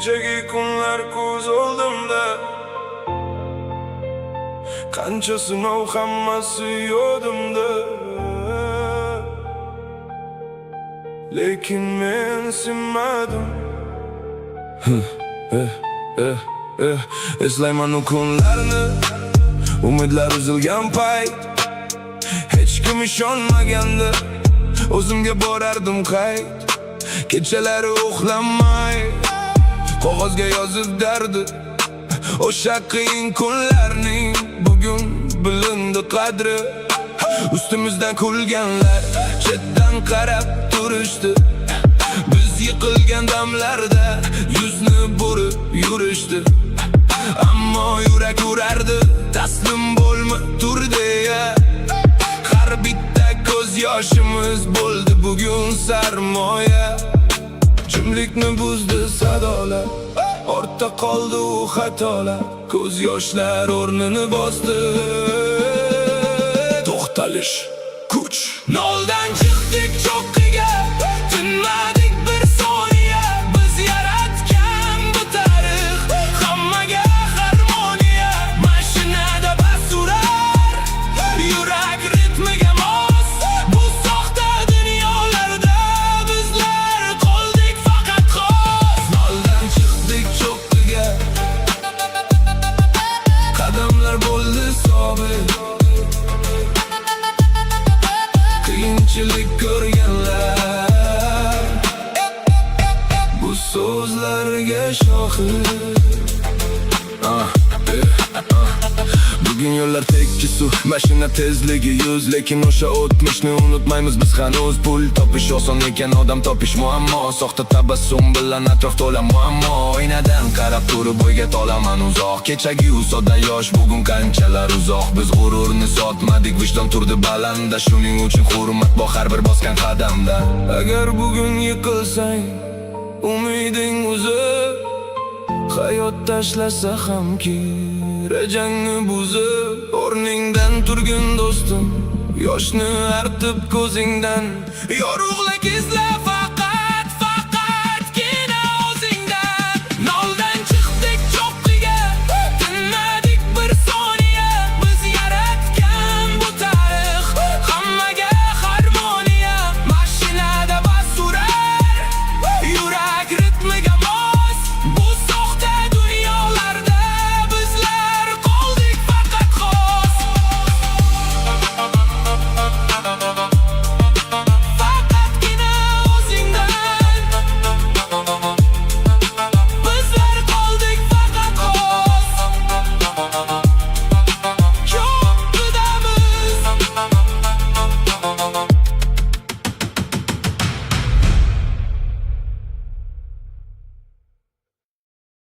Kechagi kunlar ko'z oldimda, qancha sinov hammasi yodimda. Lekin men sinmadim. Eslayman o kunlarni, umidlar uzilgan payt. Hech kim ishonmaganda o'zimga borardim qayt. Kechalari uxlamay qog'ozga yozib dardi. O'sha qiyin kunlarning bugun bilindi qadri. Ustimizdan kulganlar chetdan qarab turishdi. Biz yiqilgan damlarda yuzni burib yurishdi. Ammo yurak urardi, taslim bo'lma tur deya. Har bitta ko'z yoshimiz bo'ldi bugun sarmoya. Jimlikni buzdi sadolar, ortda qoldi u xatolar. Ko'z yoshlar o'rnini bosdi. To'xtalish kuch. Noldan chiqdik cho'qqiga, tinmadik bir soniya. Biz yaratgan bu tarix, hammaga harmoniya. Mashinada bas urar, yurak ritmiga mos. Bu soxta dunyolarda bizlar qoldik faqat xos. Noldan chiqdik cho'qqiga, qadamlar bo'ldi sobit. Qiyinchilik ko'rganlar bu so'zlarga shohid. Bugun yo'llar tekis suv, mashina tezligi 100. Lekin o'sha o'tmishni unutmaymiz biz hanuz. Pul topish oson ekan, odam topish muammo. Soxta tabassum bilan atrof to'la muammo. Oynadan qarab turib o'yga tolaman uzoq. Kechagi sodda yosh bugun qanchalar uzoq. Biz g'ururni sotmadik, vijdon turdi balanda. Shuning uchun hurmat bor har bir bosgan qadamda. Agar bugun yiqilsang, umiding uzib, hayot tashlasa hamki rejangni buzib. O'rningdan turgin do'stim, yoshni artib ko'zingdan yorug'lik izlab.